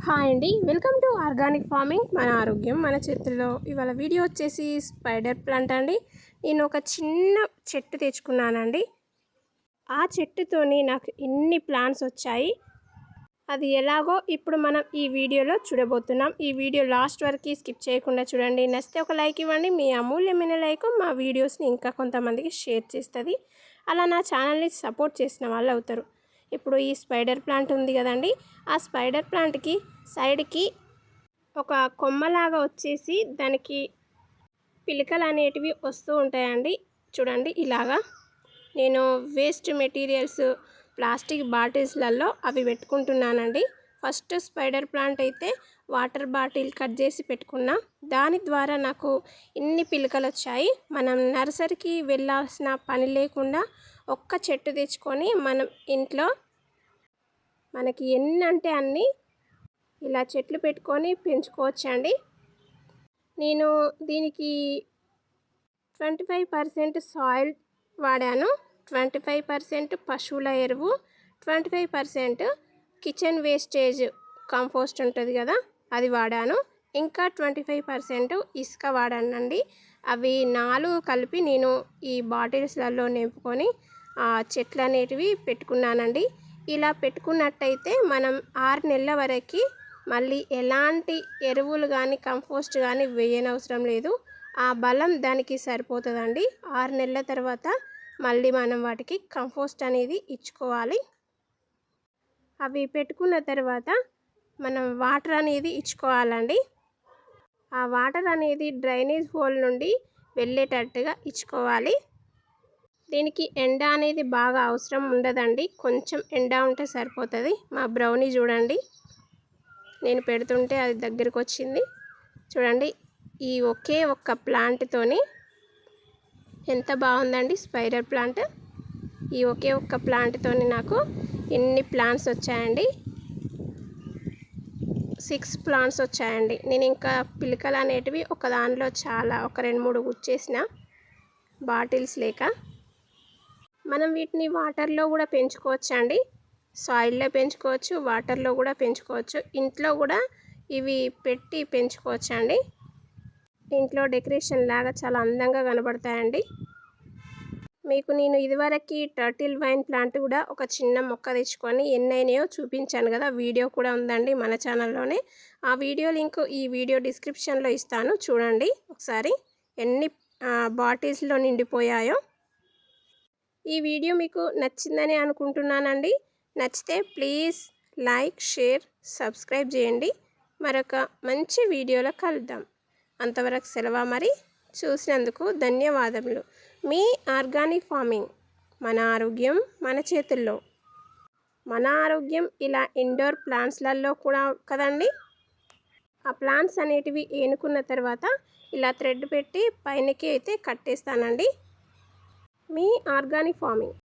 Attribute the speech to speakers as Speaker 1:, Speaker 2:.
Speaker 1: Hi అండి, welcome to organic farming. మన ఆరోగ్యం మన చేతుల్లో. ఇవాళ వీడియో వచ్చేసి స్పైడర్ ప్లాంట్ అండి. నేను ఒక చిన్న చెట్టు తెచ్చుకున్నానండి. ఆ చెట్టుతోని నాకు ఇన్ని ప్లాంట్స్ వచ్చాయి. అది ఎలాగో ఇప్పుడు మనం ఈ వీడియోలో చూడబోతున్నాం. ఈ వీడియో లాస్ట్ వరకు స్కిప్ చేయకుండా చూడండి. నచ్చితే ఒక లైక్ ఇవ్వండి. మీ అమూల్యమైన లైక్ మా వీడియోస్ని ఇంకా కొంతమందికి షేర్ చేస్తుంది. అలా నా ఛానల్ని సపోర్ట్ చేసిన వాళ్ళు అవుతారు. ఇప్పుడు ఈ స్పైడర్ ప్లాంట్ ఉంది కదండి, ఆ స్పైడర్ ప్లాంట్కి సైడ్కి ఒక కొమ్మలాగా వచ్చేసి దానికి పిలకలు అనేటివి వస్తూ ఉంటాయండి. చూడండి ఇలాగా. నేను వేస్ట్ మెటీరియల్స్ ప్లాస్టిక్ బాటిల్స్లలో అవి పెట్టుకుంటున్నానండి. ఫస్ట్ స్పైడర్ ప్లాంట్ అయితే వాటర్ బాటిల్ కట్ చేసి పెట్టుకున్నా. దాని ద్వారా నాకు ఇన్ని పిలకలు వచ్చాయి. మనం నర్సరీకి వెళ్ళాల్సిన పని లేకుండా ఒక్క చెట్టు తెచ్చుకొని మనం ఇంట్లో మనకి ఎన్ని అంటే అన్ని ఇలా చెట్లు పెట్టుకొని పెంచుకోవచ్చండి. నేను దీనికి 25% సాయిల్ వాడాను, 25% పశువుల ఎరువు, 25% కిచెన్ వేస్టేజ్ కంపోస్ట్ ఉంటుంది కదా అది వాడాను, ఇంకా 25% ఇసుక వాడానండి. అవి 4 కలిపి నేను ఈ బాటిల్స్లలో నింపుకొని చెట్లు అనేటివి పెట్టుకున్నానండి. ఇలా పెట్టుకున్నట్టయితే మనం 6 నెలల వరకు మళ్ళీ ఎలాంటి ఎరువులు కానీ కంపోస్ట్ కానీ వేయనవసరం లేదు. ఆ బలం దానికి సరిపోతుందండి. 6 నెలల తర్వాత మళ్ళీ మనం వాటికి కంపోస్ట్ అనేది ఇచ్చుకోవాలి. అవి పెట్టుకున్న తర్వాత మనం వాటర్ అనేది ఇచ్చుకోవాలండి. ఆ వాటర్ అనేది డ్రైనేజ్ హోల్ నుండి వెళ్ళేటట్టుగా ఇచ్చుకోవాలి. దీనికి ఎండ అనేది బాగా అవసరం ఉండదండి, కొంచెం ఎండ ఉంటే సరిపోతుంది. మా బ్రౌనీ చూడండి, నేను పెడుతుంటే అది దగ్గరికి వచ్చింది. చూడండి, ఈ ఒకే ఒక్క ప్లాంట్తోని ఎంత బాగుందండి స్పైడర్ ప్లాంట్. ఈ ఒకే ఒక్క ప్లాంట్తోని నాకు ఎన్ని ప్లాంట్స్ వచ్చాయండి, 6 ప్లాంట్స్ వచ్చాయండి. నేను ఇంకా పిలకలు అనేటివి ఒక దానిలో ఒక 2-3 గుచ్చేసిన బాటిల్స్ లేక. మనం వీటిని వాటర్లో కూడా పెంచుకోవచ్చండి. సాయిల్లో పెంచుకోవచ్చు, వాటర్లో కూడా పెంచుకోవచ్చు. ఇంట్లో కూడా ఇవి పెట్టి పెంచుకోవచ్చండి. ఇంట్లో డెకరేషన్ లాగా చాలా అందంగా కనబడతాయండి. మీకు నేను ఇదివరకు టర్టిల్ వైన్ ప్లాంట్ కూడా ఒక చిన్న మొక్క తెచ్చుకొని ఎన్నైనాయో చూపించాను కదా, వీడియో కూడా ఉందండి మన ఛానల్లోనే. ఆ వీడియో లింక్ ఈ వీడియో డిస్క్రిప్షన్లో ఇస్తాను, చూడండి ఒకసారి ఎన్ని బాటిల్స్లో నిండిపోయాయో. ఈ వీడియో మీకు నచ్చిందని అనుకుంటున్నానండి. నచ్చితే ప్లీజ్ లైక్, షేర్, సబ్స్క్రైబ్ చేయండి. మరొక మంచి వీడియోలో కలుద్దాం. అంతవరకు సెలవు మరి. చూసినందుకు ధన్యవాదములు. మీ ఆర్గానిక్ ఫార్మింగ్. మన ఆరోగ్యం మన చేతుల్లో. మన ఆరోగ్యం ఇలా ఇండోర్ ప్లాంట్స్లలో కూడా కదండి. ఆ ప్లాంట్స్ అనేటివి ఏనుకున్న తర్వాత ఇలా థ్రెడ్ పెట్టి పైనకి అయితే కట్టేస్తానండి. మీ ఆర్గానిక్ ఫార్మింగ్.